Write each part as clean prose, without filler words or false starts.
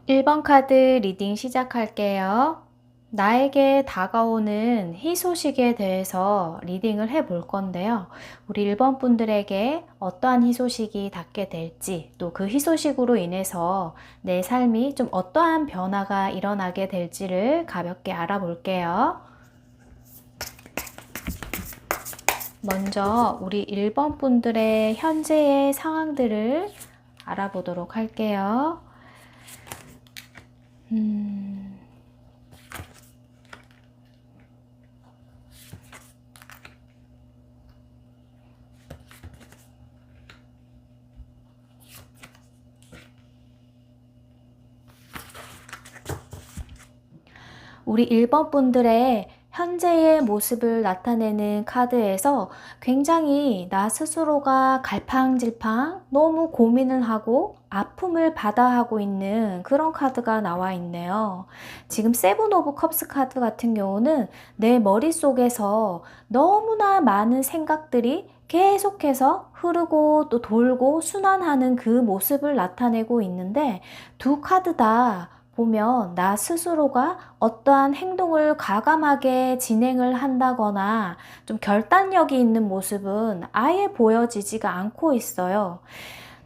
1번 카드 리딩 시작할게요. 나에게 다가오는 희소식에 대해서 리딩을 해볼 건데요. 우리 1번 분들에게 어떠한 희소식이 닿게 될지, 또 그 희소식으로 인해서 내 삶이 좀 어떠한 변화가 일어나게 될지를 가볍게 알아볼게요. 먼저 우리 1번 분들의 현재의 상황들을 알아보도록 할게요. 우리 1번 분들의 현재의 모습을 나타내는 카드에서 굉장히 나 스스로가 갈팡질팡 너무 고민을 하고 아픔을 받아하고 있는 그런 카드가 나와 있네요. 지금 세븐 오브 컵스 카드 같은 경우는 내 머릿속에서 너무나 많은 생각들이 계속해서 흐르고 또 돌고 순환하는 그 모습을 나타내고 있는데, 두 카드 다 보면 나 스스로가 어떠한 행동을 과감하게 진행을 한다거나 좀 결단력이 있는 모습은 아예 보여지지가 않고 있어요.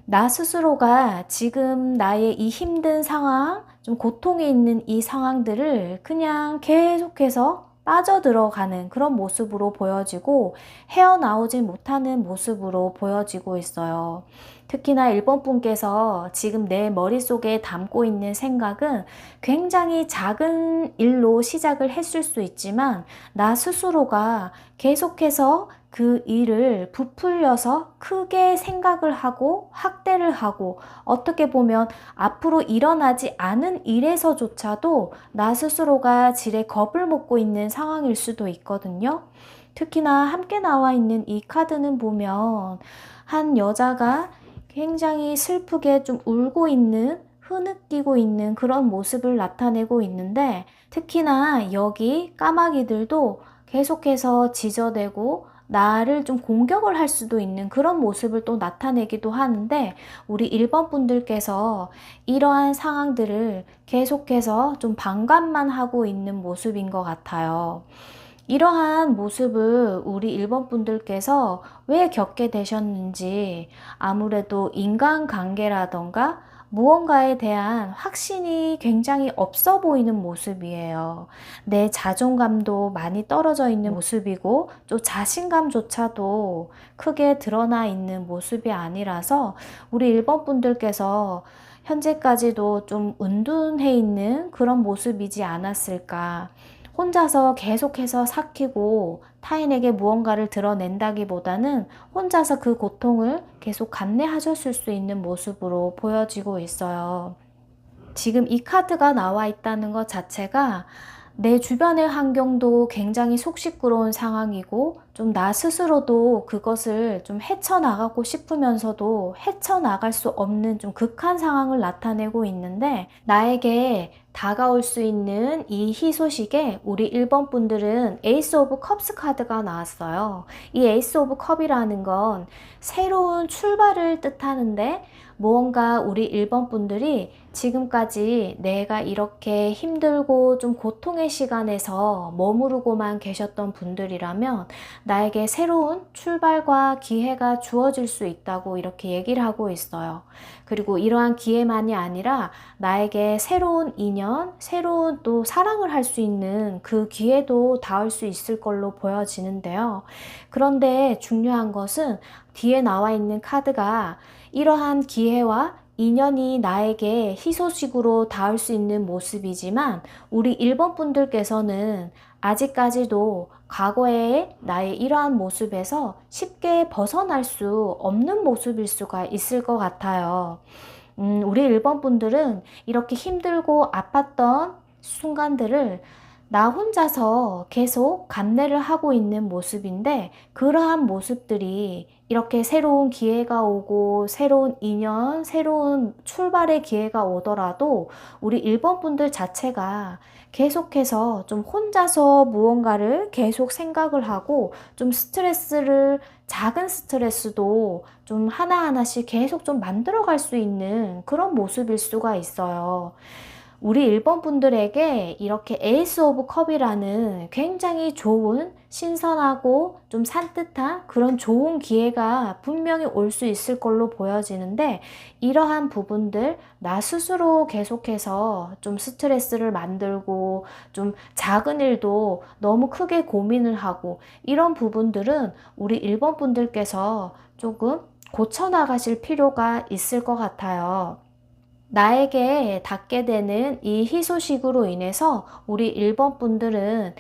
나 스스로가 지금 나의 이 힘든 상황, 좀 고통이 있는 이 상황들을 그냥 계속해서 빠져들어가는 그런 모습으로 보여지고 헤어나오지 못하는 모습으로 보여지고 있어요. 특히나 1번 분께서 지금 내 머릿속에 담고 있는 생각은 굉장히 작은 일로 시작을 했을 수 있지만 나 스스로가 계속해서 그 일을 부풀려서 크게 생각을 하고 확대를 하고, 어떻게 보면 앞으로 일어나지 않은 일에서조차도 나 스스로가 지레 겁을 먹고 있는 상황일 수도 있거든요. 특히나 함께 나와 있는 이 카드는 보면 한 여자가 굉장히 슬프게 좀 울고 있는, 흐느끼고 있는 그런 모습을 나타내고 있는데, 특히나 여기 까마귀들도 계속해서 지저대고 나를 좀 공격을 할 수도 있는 그런 모습을 또 나타내기도 하는데, 우리 1번 분들께서 이러한 상황들을 계속해서 좀 방관만 하고 있는 모습인 것 같아요. 이러한 모습을 우리 1번 분들께서 왜 겪게 되셨는지, 아무래도 인간관계라던가 무언가에 대한 확신이 굉장히 없어 보이는 모습이에요. 내 자존감도 많이 떨어져 있는 모습이고 또 자신감조차도 크게 드러나 있는 모습이 아니라서 우리 1번 분들께서 현재까지도 좀 은둔해 있는 그런 모습이지 않았을까. 혼자서 계속해서 삭히고 타인에게 무언가를 드러낸다기보다는 혼자서 그 고통을 계속 감내하셨을 수 있는 모습으로 보여지고 있어요. 지금 이 카드가 나와 있다는 것 자체가 내 주변의 환경도 굉장히 속 시끄러운 상황이고, 좀 나 스스로도 그것을 좀 헤쳐나가고 싶으면서도 헤쳐나갈 수 없는 좀 극한 상황을 나타내고 있는데, 나에게 다가올 수 있는 이 희소식에 우리 1번 분들은 에이스 오브 컵스 카드가 나왔어요. 이 에이스 오브 컵이라는 건 새로운 출발을 뜻하는데, 무언가 우리 1번 분들이 지금까지 내가 이렇게 힘들고 좀 고통의 시간에서 머무르고만 계셨던 분들이라면 나에게 새로운 출발과 기회가 주어질 수 있다고 이렇게 얘기를 하고 있어요. 그리고 이러한 기회만이 아니라 나에게 새로운 인연, 새로운 또 사랑을 할 수 있는 그 기회도 닿을 수 있을 걸로 보여지는데요. 그런데 중요한 것은 뒤에 나와 있는 카드가 이러한 기회와 인연이 나에게 희소식으로 닿을 수 있는 모습이지만, 우리 1번 분들께서는 아직까지도 과거의 나의 이러한 모습에서 쉽게 벗어날 수 없는 모습일 수가 있을 것 같아요. 우리 1번 분들은 이렇게 힘들고 아팠던 순간들을 나 혼자서 계속 감내를 하고 있는 모습인데 그러한 모습들이 이렇게 새로운 기회가 오고 새로운 인연, 새로운 출발의 기회가 오더라도 우리 1번 분들 자체가 계속해서 좀 혼자서 무언가를 계속 생각을 하고 좀 스트레스를 작은 스트레스도 좀 하나하나씩 계속 좀 만들어 갈 수 있는 그런 모습일 수가 있어요. 우리 1번 분들에게 이렇게 에이스 오브 컵이라는 굉장히 좋은 신선하고 좀 산뜻한 그런 좋은 기회가 분명히 올 수 있을 걸로 보여지는데 이러한 부분들 나 스스로 계속해서 좀 스트레스를 만들고 좀 작은 일도 너무 크게 고민을 하고 이런 부분들은 우리 1번 분들께서 조금 고쳐나가실 필요가 있을 것 같아요. 나에게 닿게 되는 이 희소식으로 인해서 우리 1번 분들은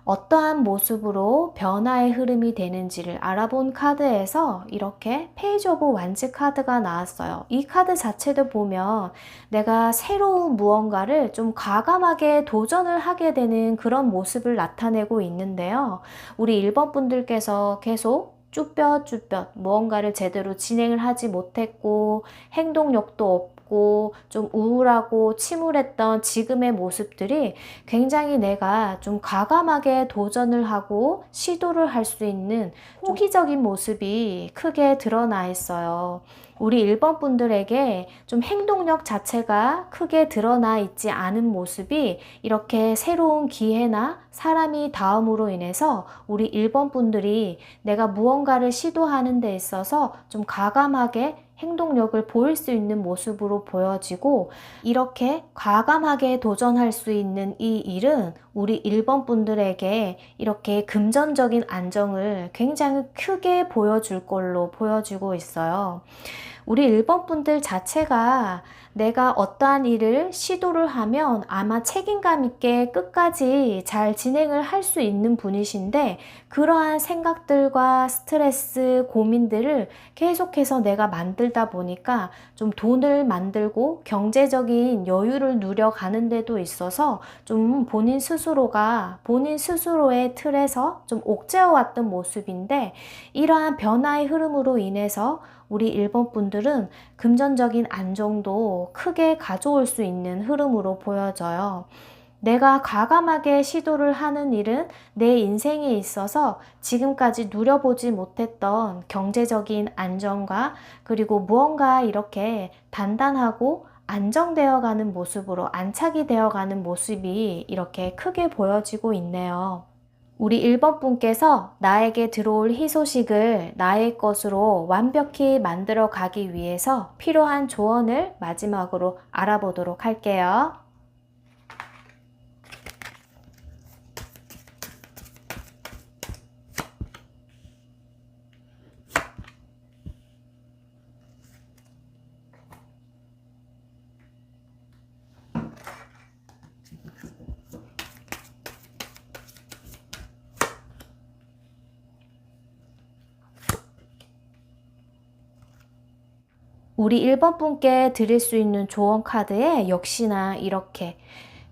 어떠한 모습으로 변화의 흐름이 되는지를 알아본 카드에서 이렇게 페이지 오브 완즈 카드가 나왔어요. 이 카드 자체도 보면 내가 새로운 무언가를 좀 과감하게 도전을 하게 되는 그런 모습을 나타내고 있는데요. 우리 1번 분들께서 계속 쭈뼛쭈뼛 무언가를 제대로 진행을 하지 못했고 행동력도 없고 좀 우울하고 침울했던 지금의 모습들이 굉장히 내가 좀 과감하게 도전을 하고 시도를 할 수 있는 호기적인 모습이 크게 드러나 있어요. 우리 1번 분들에게 좀 행동력 자체가 크게 드러나 있지 않은 모습이 이렇게 새로운 기회나 사람이 닿음으로 인해서 우리 1번 분들이 내가 무언가를 시도하는 데 있어서 좀 과감하게 행동력을 보일 수 있는 모습으로 보여지고 이렇게 과감하게 도전할 수 있는 이 일은 우리 1번 분들에게 이렇게 금전적인 안정을 굉장히 크게 보여줄 걸로 보여지고 있어요. 우리 1번 분들 자체가 내가 어떠한 일을 시도를 하면 아마 책임감 있게 끝까지 잘 진행을 할 수 있는 분이신데 그러한 생각들과 스트레스, 고민들을 계속해서 내가 만들다 보니까 좀 돈을 만들고 경제적인 여유를 누려가는 데도 있어서 좀 본인 스스로가 본인 스스로의 틀에서 좀 옥죄어왔던 모습인데 이러한 변화의 흐름으로 인해서 우리 1번 분들은 금전적인 안정도 크게 가져올 수 있는 흐름으로 보여져요. 내가 과감하게 시도를 하는 일은 내 인생에 있어서 지금까지 누려보지 못했던 경제적인 안정과 그리고 무언가 이렇게 단단하고 안정되어 가는 모습으로 안착이 되어 가는 모습이 이렇게 크게 보여지고 있네요. 우리 1번 분께서 나에게 들어올 희소식을 나의 것으로 완벽히 만들어 가기 위해서 필요한 조언을 마지막으로 알아보도록 할게요. 우리 1번 분께 드릴 수 있는 조언 카드에 역시나 이렇게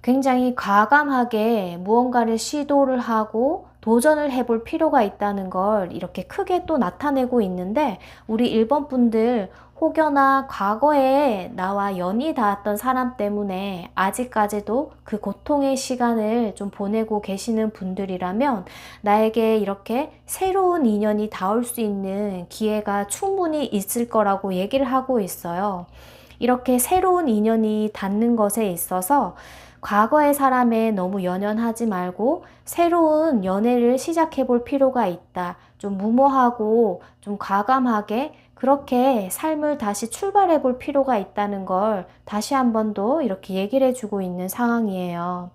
굉장히 과감하게 무언가를 시도를 하고 도전을 해볼 필요가 있다는 걸 이렇게 크게 또 나타내고 있는데 우리 1번 분들 혹여나 과거에 나와 연이 닿았던 사람 때문에 아직까지도 그 고통의 시간을 좀 보내고 계시는 분들이라면 나에게 이렇게 새로운 인연이 닿을 수 있는 기회가 충분히 있을 거라고 얘기를 하고 있어요. 이렇게 새로운 인연이 닿는 것에 있어서 과거의 사람에 너무 연연하지 말고 새로운 연애를 시작해 볼 필요가 있다. 좀 무모하고 좀 과감하게 그렇게 삶을 다시 출발해 볼 필요가 있다는 걸 다시 한 번 더 이렇게 얘기를 해주고 있는 상황이에요.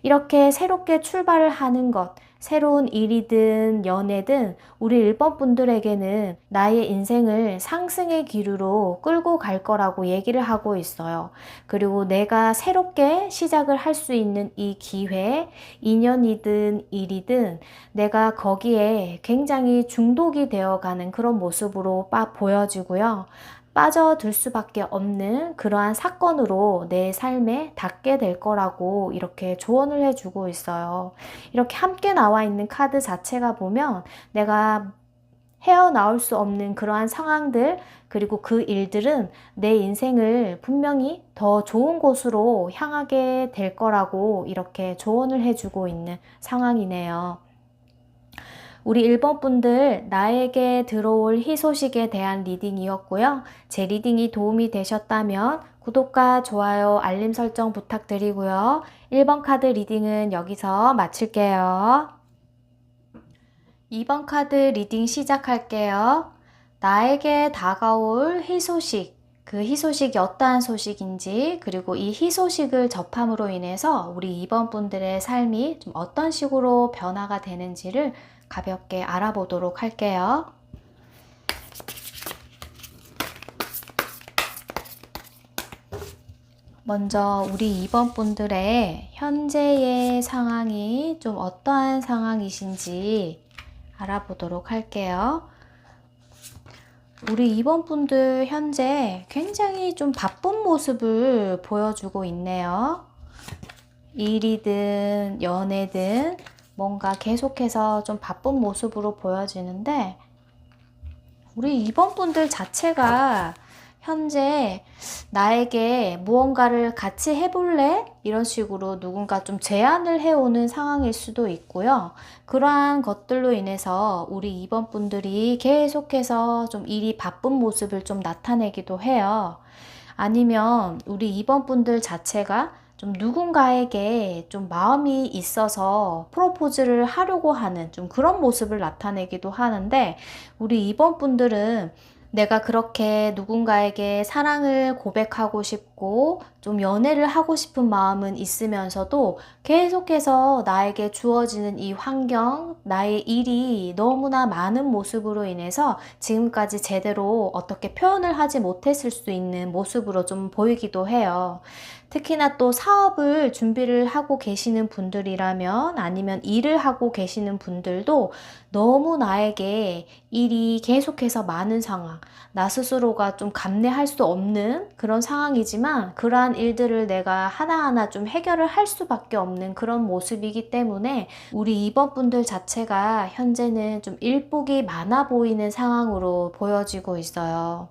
이렇게 새롭게 출발을 하는 것, 새로운 일이든 연애든 우리 1번 분들에게는 나의 인생을 상승의 기류로 끌고 갈 거라고 얘기를 하고 있어요. 그리고 내가 새롭게 시작을 할 수 있는 이 기회, 인연이든 일이든 내가 거기에 굉장히 중독이 되어가는 그런 모습으로 보여지고요. 빠져들 수밖에 없는 그러한 사건으로 내 삶에 닿게 될 거라고 이렇게 조언을 해주고 있어요. 이렇게 함께 나와 있는 카드 자체가 보면 내가 헤어나올 수 없는 그러한 상황들, 그리고 그 일들은 내 인생을 분명히 더 좋은 곳으로 향하게 될 거라고 이렇게 조언을 해주고 있는 상황이네요. 우리 1번 분들, 나에게 들어올 희소식에 대한 리딩이었고요. 제 리딩이 도움이 되셨다면 구독과 좋아요, 알림 설정 부탁드리고요. 1번 카드 리딩은 여기서 마칠게요. 2번 카드 리딩 시작할게요. 나에게 다가올 희소식, 그 희소식이 어떠한 소식인지, 그리고 이 희소식을 접함으로 인해서 우리 2번 분들의 삶이 좀 어떤 식으로 변화가 되는지를 가볍게 알아보도록 할게요. 먼저 우리 2번 분들의 현재의 상황이 좀 어떠한 상황이신지 알아보도록 할게요. 우리 2번 분들 현재 굉장히 좀 바쁜 모습을 보여주고 있네요. 일이든 연애든 뭔가 계속해서 좀 바쁜 모습으로 보여지는데, 우리 2번 분들 자체가 현재 나에게 무언가를 같이 해볼래? 이런 식으로 누군가 좀 제안을 해오는 상황일 수도 있고요. 그러한 것들로 인해서 우리 2번 분들이 계속해서 좀 일이 바쁜 모습을 좀 나타내기도 해요. 아니면 우리 2번 분들 자체가 좀 누군가에게 좀 마음이 있어서 프로포즈를 하려고 하는 좀 그런 모습을 나타내기도 하는데, 우리 2번 분들은 내가 그렇게 누군가에게 사랑을 고백하고 싶고 좀 연애를 하고 싶은 마음은 있으면서도 계속해서 나에게 주어지는 이 환경, 나의 일이 너무나 많은 모습으로 인해서 지금까지 제대로 어떻게 표현을 하지 못했을 수 있는 모습으로 좀 보이기도 해요. 특히나 또 사업을 준비를 하고 계시는 분들이라면, 아니면 일을 하고 계시는 분들도 너무 나에게 일이 계속해서 많은 상황, 나 스스로가 좀 감내할 수 없는 그런 상황이지만 그러한 일들을 내가 하나하나 좀 해결을 할 수밖에 없는 그런 모습이기 때문에 우리 2번 분들 자체가 현재는 좀 일복이 많아 보이는 상황으로 보여지고 있어요.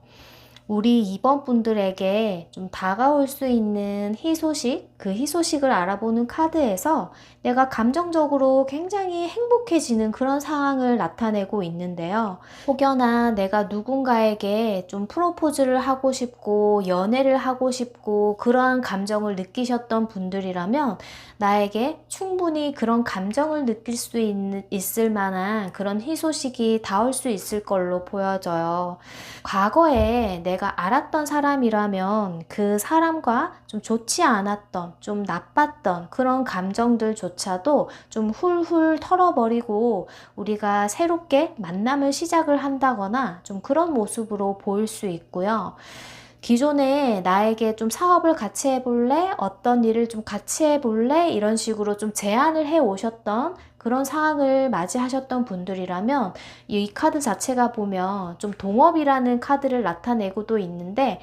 우리 2번 분들에게 좀 다가올 수 있는 희소식, 그 희소식을 알아보는 카드에서 내가 감정적으로 굉장히 행복해지는 그런 상황을 나타내고 있는데요. 혹여나 내가 누군가에게 좀 프로포즈를 하고 싶고 연애를 하고 싶고 그러한 감정을 느끼셨던 분들이라면 나에게 충분히 그런 감정을 느낄 수 있을 만한 그런 희소식이 닿을 수 있을 걸로 보여져요. 과거에 내가 알았던 사람이라면 그 사람과 좀 좋지 않았던, 좀 나빴던 그런 감정들조차도 좀 훌훌 털어버리고 우리가 새롭게 만남을 시작을 한다거나 좀 그런 모습으로 보일 수 있고요. 기존에 나에게 좀 사업을 같이 해볼래? 어떤 일을 좀 같이 해볼래? 이런 식으로 좀 제안을 해 오셨던 그런 상황을 맞이하셨던 분들이라면 이 카드 자체가 보면 좀 동업이라는 카드를 나타내고도 있는데,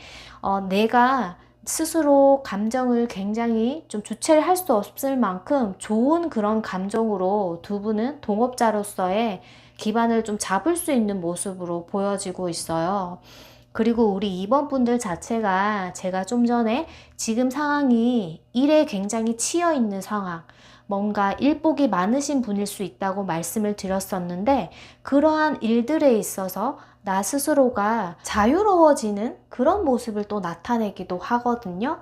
내가 스스로 감정을 굉장히 좀 주체를 할 수 없을 만큼 좋은 그런 감정으로 두 분은 동업자로서의 기반을 좀 잡을 수 있는 모습으로 보여지고 있어요. 그리고 우리 2번 분들 자체가 제가 좀 전에 지금 상황이 일에 굉장히 치여 있는 상황, 뭔가 일복이 많으신 분일 수 있다고 말씀을 드렸었는데, 그러한 일들에 있어서 나 스스로가 자유로워지는 그런 모습을 또 나타내기도 하거든요.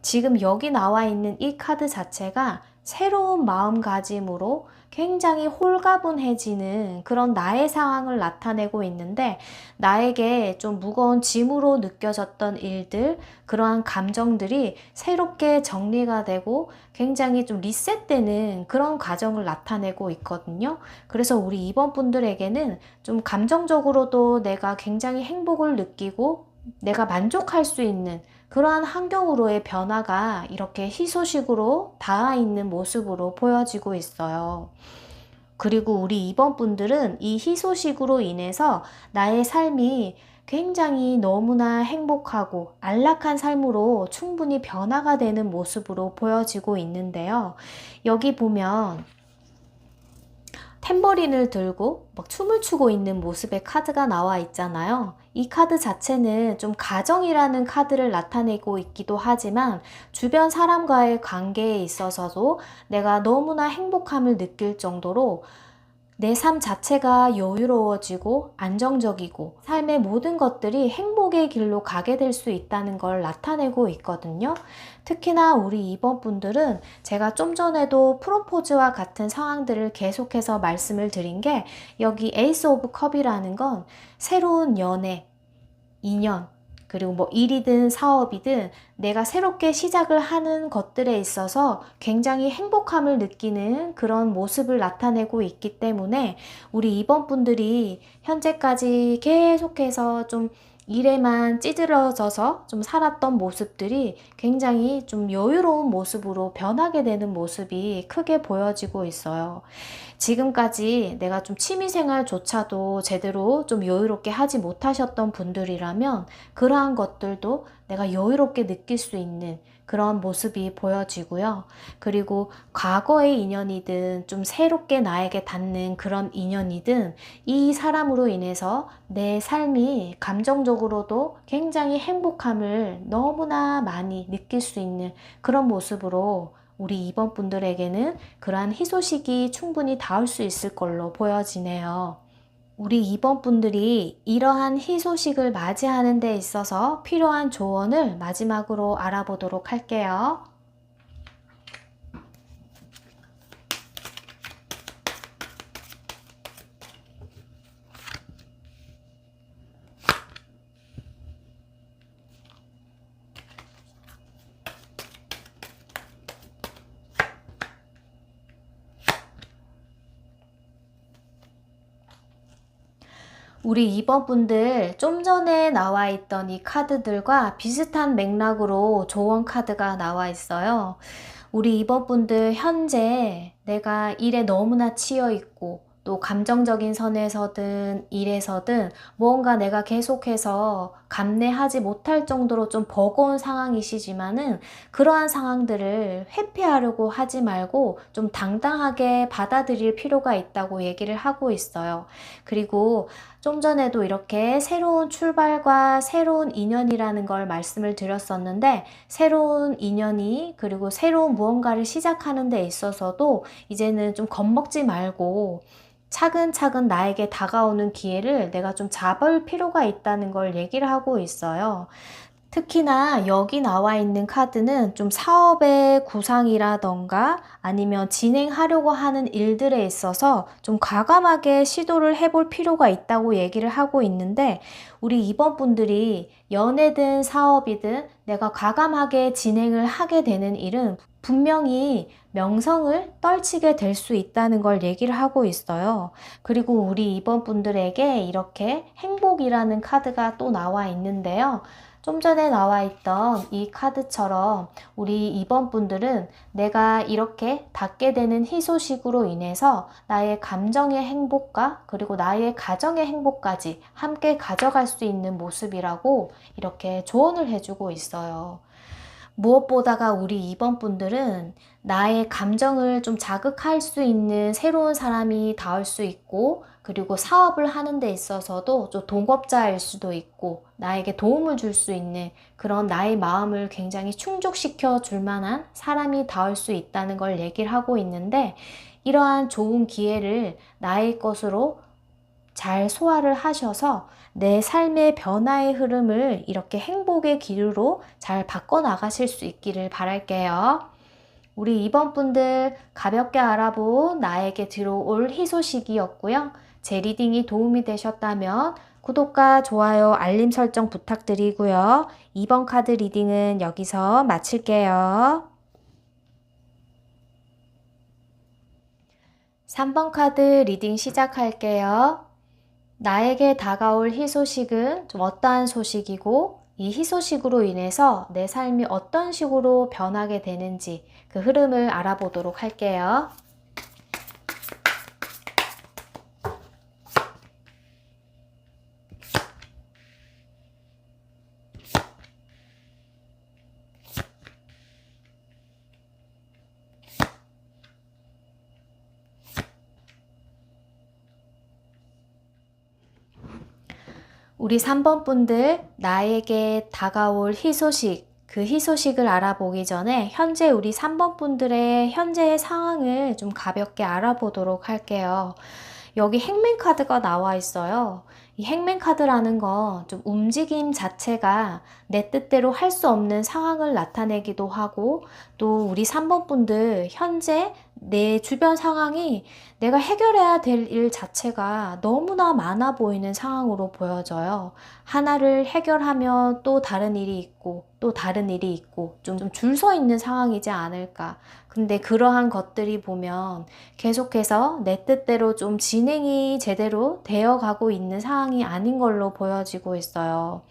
지금 여기 나와 있는 이 카드 자체가 새로운 마음가짐으로 굉장히 홀가분해지는 그런 나의 상황을 나타내고 있는데, 나에게 좀 무거운 짐으로 느껴졌던 일들, 그러한 감정들이 새롭게 정리가 되고 굉장히 좀 리셋되는 그런 과정을 나타내고 있거든요. 그래서 우리 2번 분들에게는 좀 감정적으로도 내가 굉장히 행복을 느끼고 내가 만족할 수 있는 그러한 환경으로의 변화가 이렇게 희소식으로 닿아 있는 모습으로 보여지고 있어요. 그리고 우리 2번 분들은 이 희소식으로 인해서 나의 삶이 굉장히 너무나 행복하고 안락한 삶으로 충분히 변화가 되는 모습으로 보여지고 있는데요. 여기 보면 탬버린을 들고 막 춤을 추고 있는 모습의 카드가 나와 있잖아요. 이 카드 자체는 좀 가정이라는 카드를 나타내고 있기도 하지만 주변 사람과의 관계에 있어서도 내가 너무나 행복함을 느낄 정도로 내 삶 자체가 여유로워지고 안정적이고 삶의 모든 것들이 행복의 길로 가게 될 수 있다는 걸 나타내고 있거든요. 특히나 우리 2번 분들은 제가 좀 전에도 프로포즈와 같은 상황들을 계속해서 말씀을 드린 게 여기 에이스 오브 컵이라는 건 새로운 연애, 인연, 그리고 뭐 일이든 사업이든 내가 새롭게 시작을 하는 것들에 있어서 굉장히 행복함을 느끼는 그런 모습을 나타내고 있기 때문에 우리 2번 분들이 현재까지 계속해서 좀 일에만 찌들어져서 좀 살았던 모습들이 굉장히 좀 여유로운 모습으로 변하게 되는 모습이 크게 보여지고 있어요. 지금까지 내가 좀 취미생활조차도 제대로 좀 여유롭게 하지 못하셨던 분들이라면 그러한 것들도 내가 여유롭게 느낄 수 있는 그런 모습이 보여지고요. 그리고 과거의 인연이든 좀 새롭게 나에게 닿는 그런 인연이든 이 사람으로 인해서 내 삶이 감정적으로도 굉장히 행복함을 너무나 많이 느낄 수 있는 그런 모습으로 우리 2번 분들에게는 그러한 희소식이 충분히 닿을 수 있을 걸로 보여지네요. 우리 2번 분들이 이러한 희소식을 맞이하는 데 있어서 필요한 조언을 마지막으로 알아보도록 할게요. 우리 2번 분들 좀 전에 나와 있던 이 카드들과 비슷한 맥락으로 조언 카드가 나와 있어요. 우리 2번 분들 현재 내가 일에 너무나 치여 있고 또 감정적인 선에서든 일에서든 무언가 내가 계속해서 감내하지 못할 정도로 좀 버거운 상황이시지만은 그러한 상황들을 회피하려고 하지 말고 좀 당당하게 받아들일 필요가 있다고 얘기를 하고 있어요. 그리고 좀 전에도 이렇게 새로운 출발과 새로운 인연이라는 걸 말씀을 드렸었는데 새로운 인연이 그리고 새로운 무언가를 시작하는 데 있어서도 이제는 좀 겁먹지 말고 차근차근 나에게 다가오는 기회를 내가 좀 잡을 필요가 있다는 걸 얘기를 하고 있어요. 특히나 여기 나와 있는 카드는 좀 사업의 구상이라던가 아니면 진행하려고 하는 일들에 있어서 좀 과감하게 시도를 해볼 필요가 있다고 얘기를 하고 있는데 우리 2번 분들이 연애든 사업이든 내가 과감하게 진행을 하게 되는 일은 분명히 명성을 떨치게 될 수 있다는 걸 얘기를 하고 있어요. 그리고 우리 2번 분들에게 이렇게 행복이라는 카드가 또 나와 있는데요. 좀 전에 나와 있던 이 카드처럼 우리 2번 분들은 내가 이렇게 닿게 되는 희소식으로 인해서 나의 감정의 행복과 그리고 나의 가정의 행복까지 함께 가져갈 수 있는 모습이라고 이렇게 조언을 해주고 있어요. 무엇보다가 우리 2번 분들은 나의 감정을 좀 자극할 수 있는 새로운 사람이 닿을 수 있고 그리고 사업을 하는 데 있어서도 좀 동업자일 수도 있고 나에게 도움을 줄 수 있는 그런 나의 마음을 굉장히 충족시켜 줄 만한 사람이 닿을 수 있다는 걸 얘기를 하고 있는데 이러한 좋은 기회를 나의 것으로 잘 소화를 하셔서 내 삶의 변화의 흐름을 이렇게 행복의 길로 잘 바꿔나가실 수 있기를 바랄게요. 우리 2번 분들 가볍게 알아본 나에게 들어올 희소식이었고요. 제 리딩이 도움이 되셨다면 구독과 좋아요, 알림 설정 부탁드리고요. 2번 카드 리딩은 여기서 마칠게요. 3번 카드 리딩 시작할게요. 나에게 다가올 희소식은 좀 어떠한 소식이고 이 희소식으로 인해서 내 삶이 어떤 식으로 변하게 되는지 그 흐름을 알아보도록 할게요. 우리 3번 분들, 나에게 다가올 희소식, 그 희소식을 알아보기 전에 현재 우리 3번 분들의 현재의 상황을 좀 가볍게 알아보도록 할게요. 여기 행맨 카드가 나와 있어요. 이 행맨 카드라는 건 좀 움직임 자체가 내 뜻대로 할 수 없는 상황을 나타내기도 하고, 또 우리 3번 분들 현재 내 주변 상황이 내가 해결해야 될 일 자체가 너무나 많아 보이는 상황으로 보여져요. 하나를 해결하면 또 다른 일이 있고 또 다른 일이 있고 좀 줄 서 있는 상황이지 않을까. 근데 그러한 것들이 보면 계속해서 내 뜻대로 좀 진행이 제대로 되어 가고 있는 상황이 아닌 걸로 보여지고 있어요.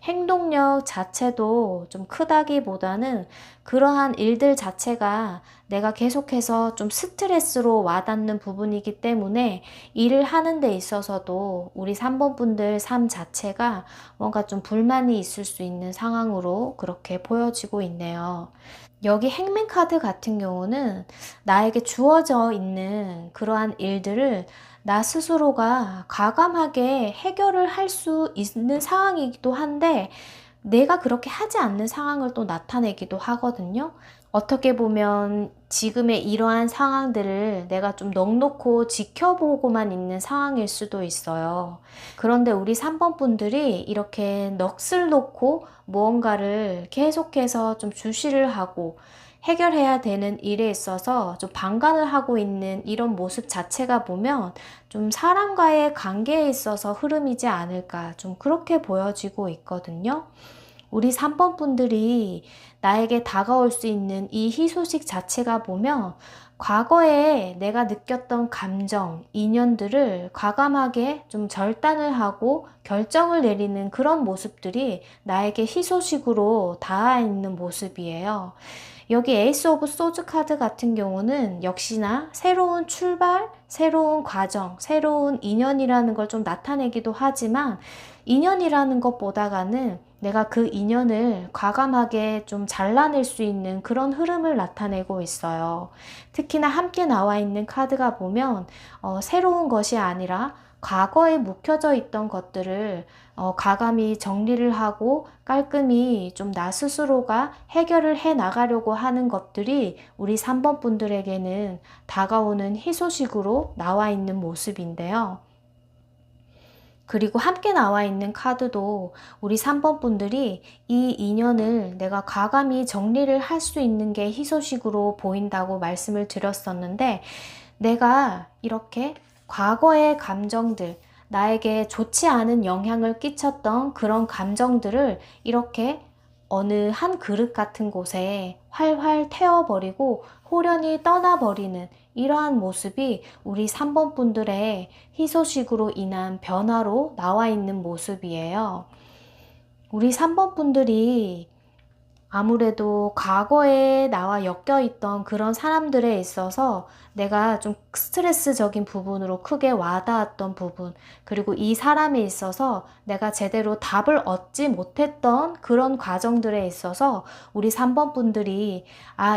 행동력 자체도 좀 크다기보다는 그러한 일들 자체가 내가 계속해서 좀 스트레스로 와닿는 부분이기 때문에 일을 하는 데 있어서도 우리 3번 분들 삶 자체가 뭔가 좀 불만이 있을 수 있는 상황으로 그렇게 보여지고 있네요. 여기 행맨 카드 같은 경우는 나에게 주어져 있는 그러한 일들을 나 스스로가 과감하게 해결을 할 수 있는 상황이기도 한데 내가 그렇게 하지 않는 상황을 또 나타내기도 하거든요. 어떻게 보면 지금의 이러한 상황들을 내가 좀 넋놓고 지켜보고만 있는 상황일 수도 있어요. 그런데 우리 3번 분들이 이렇게 넋을 놓고 무언가를 계속해서 좀 주시를 하고 해결해야 되는 일에 있어서 좀 방관을 하고 있는 이런 모습 자체가 보면 좀 사람과의 관계에 있어서 흐름이지 않을까, 좀 그렇게 보여지고 있거든요. 우리 3번 분들이 나에게 다가올 수 있는 이 희소식 자체가 보면 과거에 내가 느꼈던 감정, 인연들을 과감하게 좀 절단을 하고 결정을 내리는 그런 모습들이 나에게 희소식으로 닿아 있는 모습이에요. 여기 에이스 오브 소즈 카드 같은 경우는 역시나 새로운 출발, 새로운 과정, 새로운 인연이라는 걸 좀 나타내기도 하지만 인연이라는 것보다는 내가 그 인연을 과감하게 좀 잘라낼 수 있는 그런 흐름을 나타내고 있어요. 특히나 함께 나와 있는 카드가 보면 새로운 것이 아니라 과거에 묵혀져 있던 것들을 과감히 정리를 하고 깔끔히 좀 나 스스로가 해결을 해 나가려고 하는 것들이 우리 3번 분들에게는 다가오는 희소식으로 나와 있는 모습인데요. 그리고 함께 나와 있는 카드도 우리 3번 분들이 이 인연을 내가 과감히 정리를 할 수 있는 게 희소식으로 보인다고 말씀을 드렸었는데, 내가 이렇게 과거의 감정들, 나에게 좋지 않은 영향을 끼쳤던 그런 감정들을 이렇게 어느 한 그릇 같은 곳에 활활 태워버리고 호련히 떠나버리는 이러한 모습이 우리 3번 분들의 희소식으로 인한 변화로 나와 있는 모습이에요. 우리 3번 분들이 아무래도 과거에 나와 엮여 있던 그런 사람들에 있어서 내가 좀 스트레스적인 부분으로 크게 와닿았던 부분, 그리고 이 사람에 있어서 내가 제대로 답을 얻지 못했던 그런 과정들에 있어서 우리 3번 분들이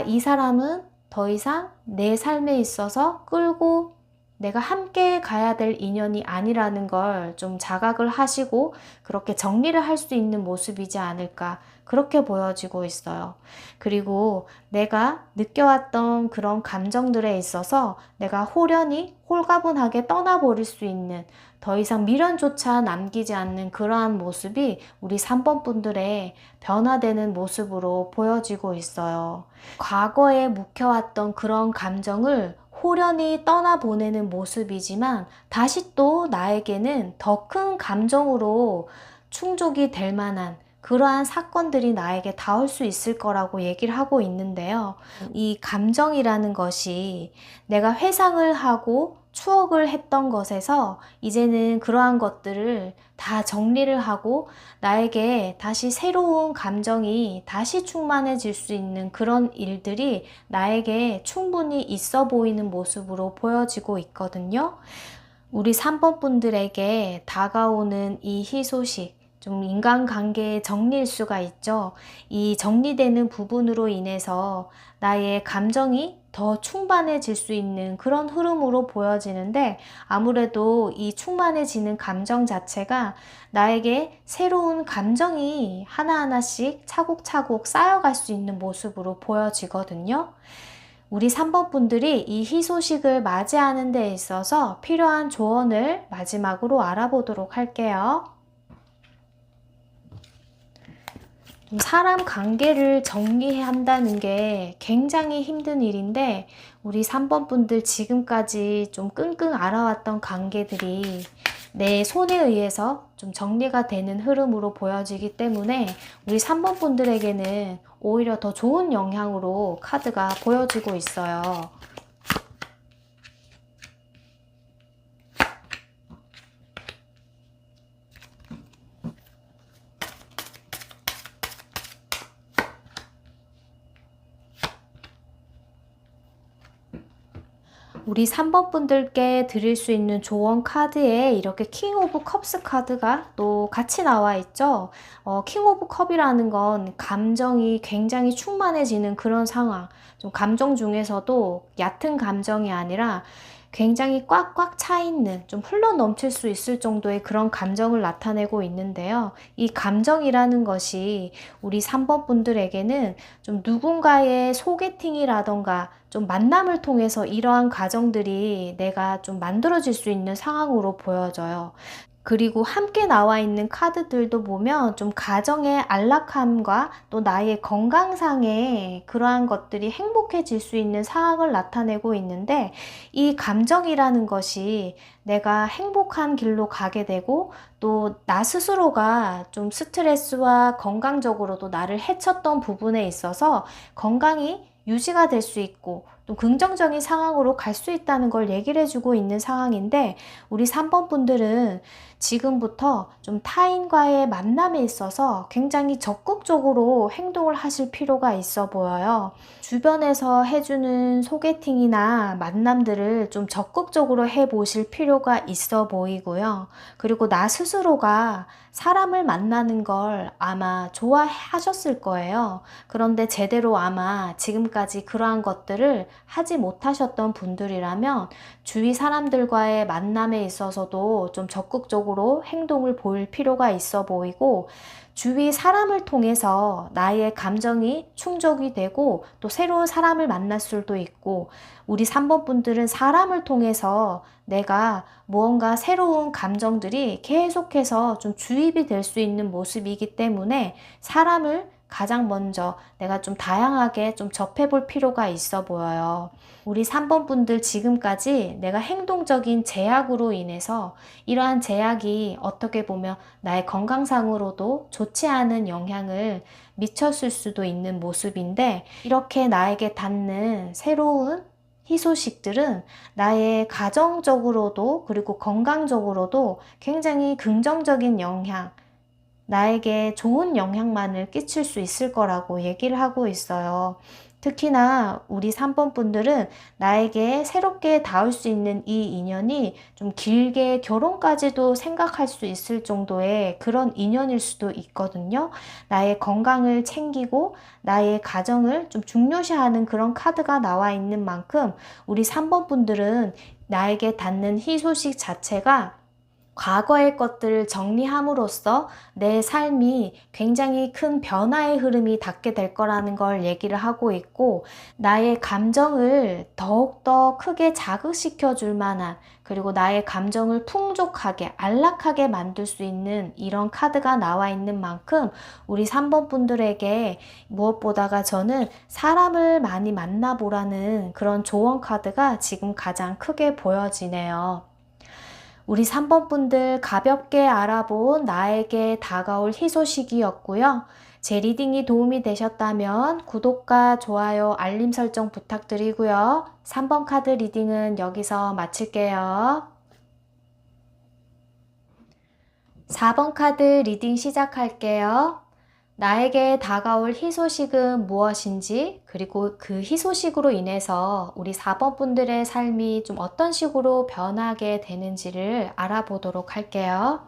이 사람은 더 이상 내 삶에 있어서 끌고 내가 함께 가야 될 인연이 아니라는 걸 좀 자각을 하시고 그렇게 정리를 할 수 있는 모습이지 않을까, 그렇게 보여지고 있어요. 그리고 내가 느껴왔던 그런 감정들에 있어서 내가 호련히 홀가분하게 떠나버릴 수 있는, 더 이상 미련조차 남기지 않는 그러한 모습이 우리 3번 분들의 변화되는 모습으로 보여지고 있어요. 과거에 묵혀왔던 그런 감정을 호련히 떠나보내는 모습이지만 다시 또 나에게는 더 큰 감정으로 충족이 될 만한 그러한 사건들이 나에게 닿을 수 있을 거라고 얘기를 하고 있는데요. 이 감정이라는 것이 내가 회상을 하고 추억을 했던 것에서 이제는 그러한 것들을 다 정리를 하고 나에게 다시 새로운 감정이 다시 충만해질 수 있는 그런 일들이 나에게 충분히 있어 보이는 모습으로 보여지고 있거든요. 우리 3번 분들에게 다가오는 이 희소식, 좀 인간관계의 정리일 수가 있죠. 이 정리되는 부분으로 인해서 나의 감정이 더 충만해질 수 있는 그런 흐름으로 보여지는데, 아무래도 이 충만해지는 감정 자체가 나에게 새로운 감정이 하나하나씩 차곡차곡 쌓여갈 수 있는 모습으로 보여지거든요. 우리 3번 분들이 이 희소식을 맞이하는 데 있어서 필요한 조언을 마지막으로 알아보도록 할게요. 사람 관계를 정리한다는 게 굉장히 힘든 일인데, 우리 3번 분들 지금까지 좀 끙끙 앓아왔던 관계들이 내 손에 의해서 좀 정리가 되는 흐름으로 보여지기 때문에 우리 3번 분들에게는 오히려 더 좋은 영향으로 카드가 보여지고 있어요. 우리 3번 분들께 드릴 수 있는 조언 카드에 이렇게 킹 오브 컵스 카드가 또 같이 나와 있죠. 킹 오브 컵이라는 건 감정이 굉장히 충만해지는 그런 상황. 좀 감정 중에서도 얕은 감정이 아니라 굉장히 꽉꽉 차 있는, 좀 흘러 넘칠 수 있을 정도의 그런 감정을 나타내고 있는데요. 이 감정이라는 것이 우리 3번 분들에게는 좀 누군가의 소개팅이라던가 좀 만남을 통해서 이러한 과정들이 내가 좀 만들어질 수 있는 상황으로 보여져요. 그리고 함께 나와 있는 카드들도 보면 좀 가정의 안락함과 또 나의 건강상의 그러한 것들이 행복해질 수 있는 상황을 나타내고 있는데, 이 감정이라는 것이 내가 행복한 길로 가게 되고 또 나 스스로가 좀 스트레스와 건강적으로도 나를 해쳤던 부분에 있어서 건강이 유지가 될 수 있고 또 긍정적인 상황으로 갈 수 있다는 걸 얘기를 해주고 있는 상황인데, 우리 3번 분들은 지금부터 좀 타인과의 만남에 있어서 굉장히 적극적으로 행동을 하실 필요가 있어 보여요. 주변에서 해주는 소개팅이나 만남들을 좀 적극적으로 해보실 필요가 있어 보이고요. 그리고 나 스스로가 사람을 만나는 걸 아마 좋아하셨을 거예요. 그런데 제대로 아마 지금까지 그러한 것들을 하지 못하셨던 분들이라면 주위 사람들과의 만남에 있어서도 좀 적극적으로 행동을 보일 필요가 있어 보이고, 주위 사람을 통해서 나의 감정이 충족이 되고 또 새로운 사람을 만날 수도 있고, 우리 3번 분들은 사람을 통해서 내가 무언가 새로운 감정들이 계속해서 좀 주입이 될 수 있는 모습이기 때문에 사람을 가장 먼저 내가 좀 다양하게 좀 접해볼 필요가 있어 보여요. 우리 3번 분들 지금까지 내가 행동적인 제약으로 인해서 이러한 제약이 어떻게 보면 나의 건강상으로도 좋지 않은 영향을 미쳤을 수도 있는 모습인데, 이렇게 나에게 닿는 새로운 희소식들은 나의 가정적으로도 그리고 건강적으로도 굉장히 긍정적인 영향, 나에게 좋은 영향만을 끼칠 수 있을 거라고 얘기를 하고 있어요. 특히나 우리 3번 분들은 나에게 새롭게 닿을 수 있는 이 인연이 좀 길게 결혼까지도 생각할 수 있을 정도의 그런 인연일 수도 있거든요. 나의 건강을 챙기고 나의 가정을 좀 중요시하는 그런 카드가 나와 있는 만큼 우리 3번 분들은 나에게 닿는 희소식 자체가 과거의 것들을 정리함으로써 내 삶이 굉장히 큰 변화의 흐름이 닿게 될 거라는 걸 얘기를 하고 있고, 나의 감정을 더욱더 크게 자극시켜 줄 만한, 그리고 나의 감정을 풍족하게 안락하게 만들 수 있는 이런 카드가 나와 있는 만큼 우리 3번 분들에게 무엇보다가 저는 사람을 많이 만나보라는 그런 조언 카드가 지금 가장 크게 보여지네요. 우리 3번 분들 가볍게 알아본 나에게 다가올 희소식이었고요. 제 리딩이 도움이 되셨다면 구독과 좋아요, 알림 설정 부탁드리고요. 3번 카드 리딩은 여기서 마칠게요. 4번 카드 리딩 시작할게요. 나에게 다가올 희소식은 무엇인지, 그리고 그 희소식으로 인해서 우리 4번 분들의 삶이 좀 어떤 식으로 변하게 되는지를 알아보도록 할게요.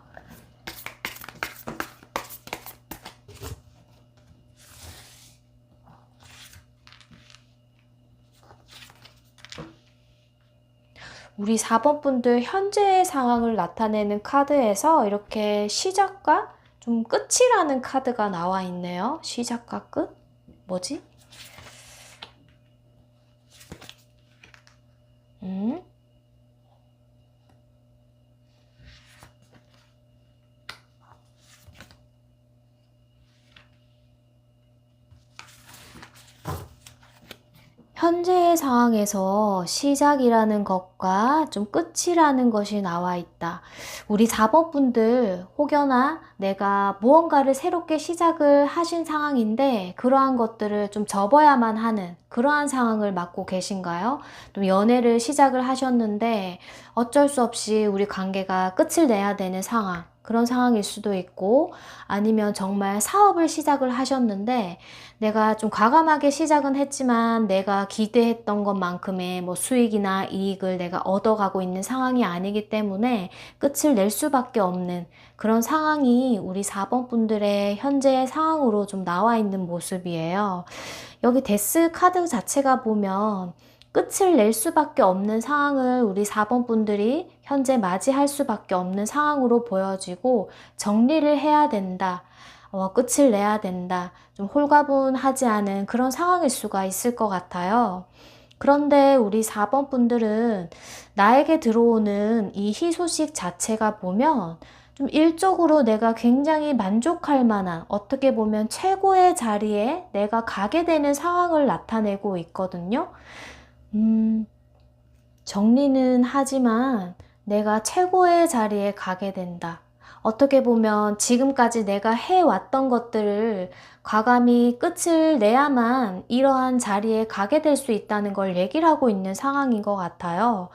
우리 4번 분들 현재의 상황을 나타내는 카드에서 이렇게 시작과 좀 끝이라는 카드가 나와 있네요. 시작과 끝? 뭐지? 음? 현재의 상황에서 시작이라는 것과 좀 끝이라는 것이 나와 있다. 우리 4번 분들 혹여나 내가 무언가를 새롭게 시작을 하신 상황인데 그러한 것들을 좀 접어야만 하는 그러한 상황을 맞고 계신가요? 또 연애를 시작을 하셨는데 어쩔 수 없이 우리 관계가 끝을 내야 되는 상황. 그런 상황일 수도 있고 아니면 정말 사업을 시작을 하셨는데 내가 좀 과감하게 시작은 했지만 내가 기대했던 것만큼의 뭐 수익이나 이익을 내가 얻어가고 있는 상황이 아니기 때문에 끝을 낼 수밖에 없는 그런 상황이 우리 4번 분들의 현재의 상황으로 좀 나와 있는 모습이에요. 여기 데스 카드 자체가 보면 끝을 낼 수밖에 없는 상황을 우리 4번 분들이 현재 맞이할 수밖에 없는 상황으로 보여지고 정리를 해야 된다. 끝을 내야 된다. 좀 홀가분하지 않은 그런 상황일 수가 있을 것 같아요. 그런데 우리 4번 분들은 나에게 들어오는 이 희소식 자체가 보면 좀 일적으로 내가 굉장히 만족할 만한 어떻게 보면 최고의 자리에 내가 가게 되는 상황을 나타내고 있거든요. 정리는 하지만 내가 최고의 자리에 가게 된다. 어떻게 보면 지금까지 내가 해왔던 것들을 과감히 끝을 내야만 이러한 자리에 가게 될 수 있다는 걸 얘기를 하고 있는 상황인 것 같아요.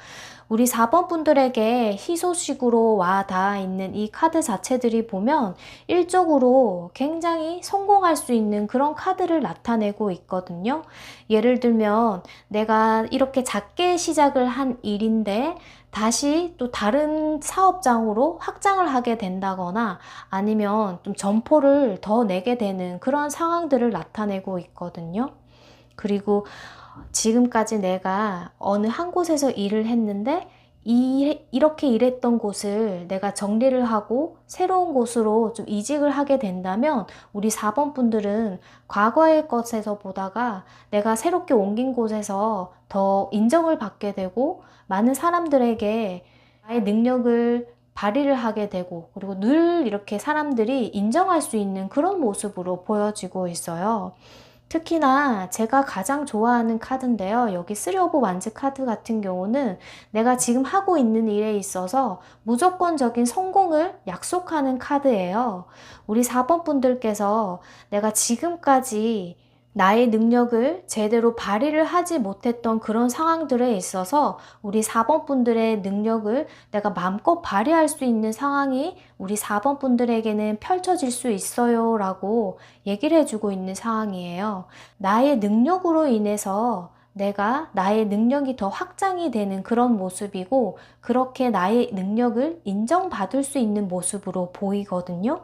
우리 4번 분들에게 희소식으로 와 닿아 있는 이 카드 자체들이 보면 일적으로 굉장히 성공할 수 있는 그런 카드를 나타내고 있거든요. 예를 들면 내가 이렇게 작게 시작을 한 일인데 다시 또 다른 사업장으로 확장을 하게 된다거나 아니면 좀 점포를 더 내게 되는 그런 상황들을 나타내고 있거든요. 그리고 지금까지 내가 어느 한 곳에서 일을 했는데 이렇게 일했던 곳을 내가 정리를 하고 새로운 곳으로 좀 이직을 하게 된다면 우리 4번 분들은 과거의 것에서 보다가 내가 새롭게 옮긴 곳에서 더 인정을 받게 되고 많은 사람들에게 나의 능력을 발휘를 하게 되고 그리고 늘 이렇게 사람들이 인정할 수 있는 그런 모습으로 보여지고 있어요. 특히나 제가 가장 좋아하는 카드인데요. 여기 3 오브 완즈 카드 같은 경우는 내가 지금 하고 있는 일에 있어서 무조건적인 성공을 약속하는 카드예요. 우리 4번 분들께서 내가 지금까지 나의 능력을 제대로 발휘를 하지 못했던 그런 상황들에 있어서 우리 4번 분들의 능력을 내가 마음껏 발휘할 수 있는 상황이 우리 4번 분들에게는 펼쳐질 수 있어요 라고 얘기를 해주고 있는 상황이에요. 나의 능력으로 인해서 내가 나의 능력이 더 확장이 되는 그런 모습이고 그렇게 나의 능력을 인정받을 수 있는 모습으로 보이거든요.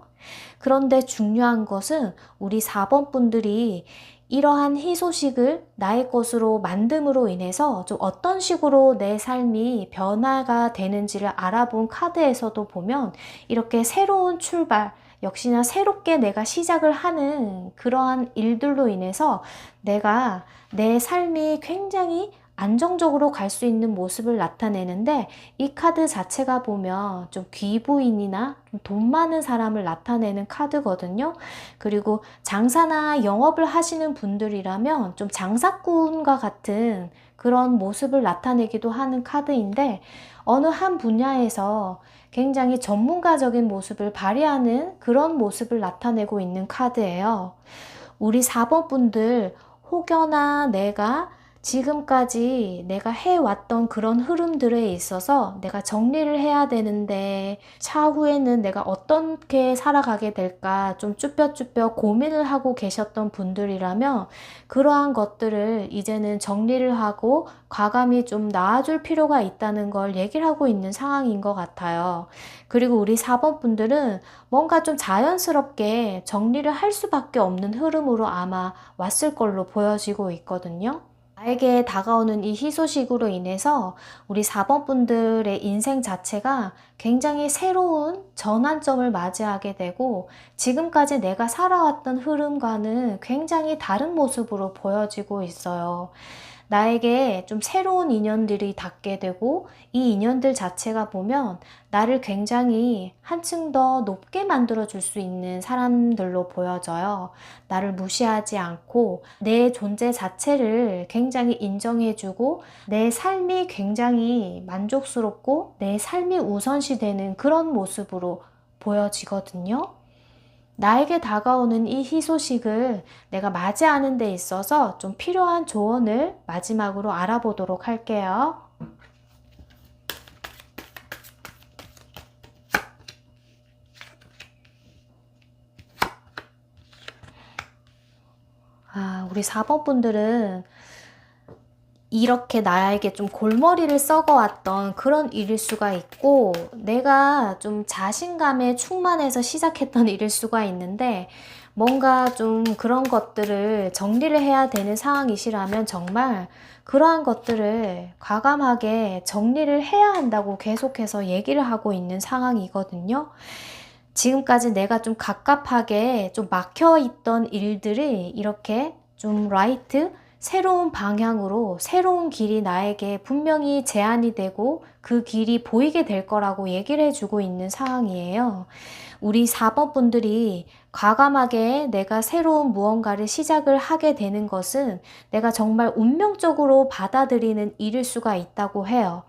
그런데 중요한 것은 우리 4번 분들이 이러한 희소식을 나의 것으로 만듦으로 인해서 좀 어떤 식으로 내 삶이 변화가 되는지를 알아본 카드에서도 보면 이렇게 새로운 출발, 역시나 새롭게 내가 시작을 하는 그러한 일들로 인해서 내가 내 삶이 굉장히 안정적으로 갈 수 있는 모습을 나타내는데 이 카드 자체가 보면 좀 귀부인이나 좀 돈 많은 사람을 나타내는 카드거든요. 그리고 장사나 영업을 하시는 분들이라면 좀 장사꾼과 같은 그런 모습을 나타내기도 하는 카드인데 어느 한 분야에서 굉장히 전문가적인 모습을 발휘하는 그런 모습을 나타내고 있는 카드예요. 우리 4번 분들 혹여나 내가 지금까지 내가 해왔던 그런 흐름들에 있어서 내가 정리를 해야 되는데 차후에는 내가 어떻게 살아가게 될까 좀 쭈뼛쭈뼛 고민을 하고 계셨던 분들이라면 그러한 것들을 이제는 정리를 하고 과감히 좀 나아줄 필요가 있다는 걸 얘기를 하고 있는 상황인 것 같아요. 그리고 우리 4번 분들은 뭔가 좀 자연스럽게 정리를 할 수밖에 없는 흐름으로 아마 왔을 걸로 보여지고 있거든요. 나에게 다가오는 이 희소식으로 인해서 우리 4번 분들의 인생 자체가 굉장히 새로운 전환점을 맞이하게 되고 지금까지 내가 살아왔던 흐름과는 굉장히 다른 모습으로 보여지고 있어요. 나에게 좀 새로운 인연들이 닿게 되고 이 인연들 자체가 보면 나를 굉장히 한층 더 높게 만들어 줄 수 있는 사람들로 보여져요. 나를 무시하지 않고 내 존재 자체를 굉장히 인정해 주고 내 삶이 굉장히 만족스럽고 내 삶이 우선시 되는 그런 모습으로 보여지거든요. 나에게 다가오는 이 희소식을 내가 맞이하는 데 있어서 좀 필요한 조언을 마지막으로 알아보도록 할게요. 우리 4번 분들은 이렇게 나에게 좀 골머리를 썩어왔던 그런 일일 수가 있고 내가 좀 자신감에 충만해서 시작했던 일일 수가 있는데 뭔가 좀 그런 것들을 정리를 해야 되는 상황이시라면 정말 그러한 것들을 과감하게 정리를 해야 한다고 계속해서 얘기를 하고 있는 상황이거든요. 지금까지 내가 좀 갑갑하게 좀 막혀있던 일들이 이렇게 좀 라이트, 새로운 방향으로 새로운 길이 나에게 분명히 제안이 되고 그 길이 보이게 될 거라고 얘기를 해주고 있는 상황이에요. 우리 4번 분들이 과감하게 내가 새로운 무언가를 시작을 하게 되는 것은 내가 정말 운명적으로 받아들이는 일일 수가 있다고 해요.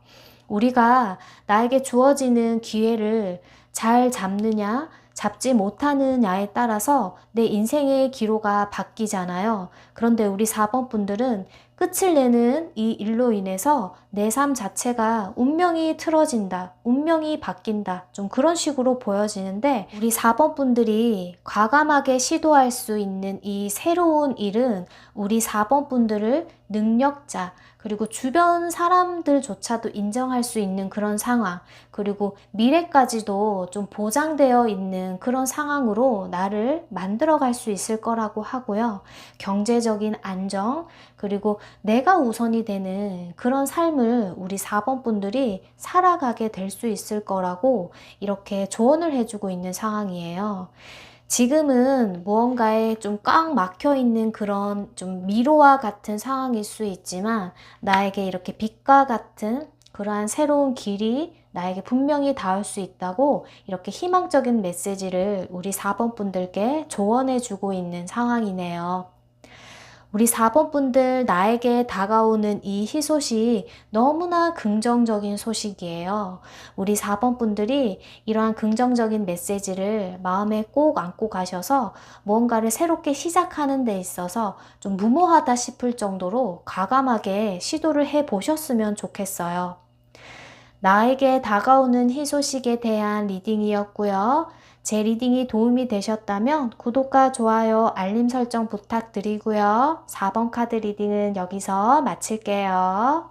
우리가 나에게 주어지는 기회를 잘 잡느냐, 잡지 못하느냐에 따라서 내 인생의 기로가 바뀌잖아요. 그런데 우리 4번 분들은 끝을 내는 이 일로 인해서 내 삶 자체가 운명이 틀어진다, 운명이 바뀐다, 좀 그런 식으로 보여지는데 우리 4번 분들이 과감하게 시도할 수 있는 이 새로운 일은 우리 4번 분들을 능력자, 그리고 주변 사람들조차도 인정할 수 있는 그런 상황, 그리고 미래까지도 좀 보장되어 있는 그런 상황으로 나를 만들어갈 수 있을 거라고 하고요. 경제적인 안정, 그리고 내가 우선이 되는 그런 삶을 우리 4번 분들이 살아가게 될 수 있을 거라고 이렇게 조언을 해주고 있는 상황이에요. 지금은 무언가에 좀 꽉 막혀 있는 그런 좀 미로와 같은 상황일 수 있지만 나에게 이렇게 빛과 같은 그러한 새로운 길이 나에게 분명히 닿을 수 있다고 이렇게 희망적인 메시지를 우리 4번 분들께 조언해 주고 있는 상황이네요. 우리 4번 분들 나에게 다가오는 이 희소식 너무나 긍정적인 소식이에요. 우리 4번 분들이 이러한 긍정적인 메시지를 마음에 꼭 안고 가셔서 무언가를 새롭게 시작하는 데 있어서 좀 무모하다 싶을 정도로 과감하게 시도를 해 보셨으면 좋겠어요. 나에게 다가오는 희소식에 대한 리딩이었고요. 제 리딩이 도움이 되셨다면 구독과 좋아요, 알림 설정 부탁드리고요. 4번 카드 리딩은 여기서 마칠게요.